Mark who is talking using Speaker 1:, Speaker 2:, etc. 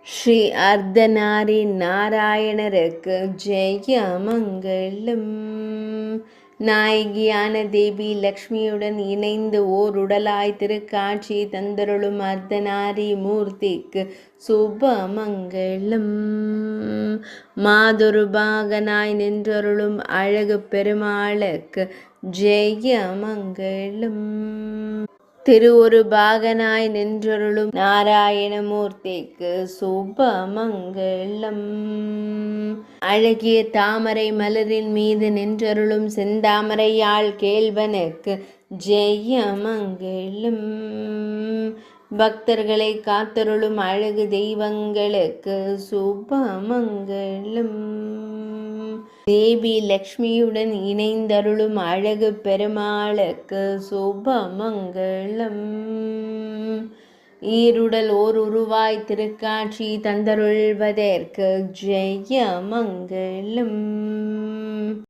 Speaker 1: ஸ்ரீ அர்த்தநாரி நாராயணருக்கு ஜெய மங்களம். நாயகியான தேவி லக்ஷ்மியுடன் இணைந்து ஓர் உடலாய் திருக்காட்சி தந்தருளும் அர்த்தநாரி மூர்த்திக்கு சுபமங்களம். மாதொரு பாகனாய் நின்றருளும் அழகு பெருமாளுக்கு ஜெய மங்களம். ஒரு பாகனாய் நின்றருளும் நாராயணமூர்த்திக்கு சுபமங்களம். அழகிய தாமரை மலரின் மீது நின்றருளும் செந்தாமரையாள் கேள்வனுக்கு ஜெய மங்களம். பக்தர்களை காத்தருளும் அழகு தெய்வங்களுக்கு சுபமங்களம். தேவி லக்ஷ்மியுடன் இணைந்தருளும் அழகு பெருமாளுக்கு சுபமங்களம். ஈருடல் ஓர் உருவாய் திருக்காட்சி தந்தருள்வதற்கு ஜெய மங்களம்.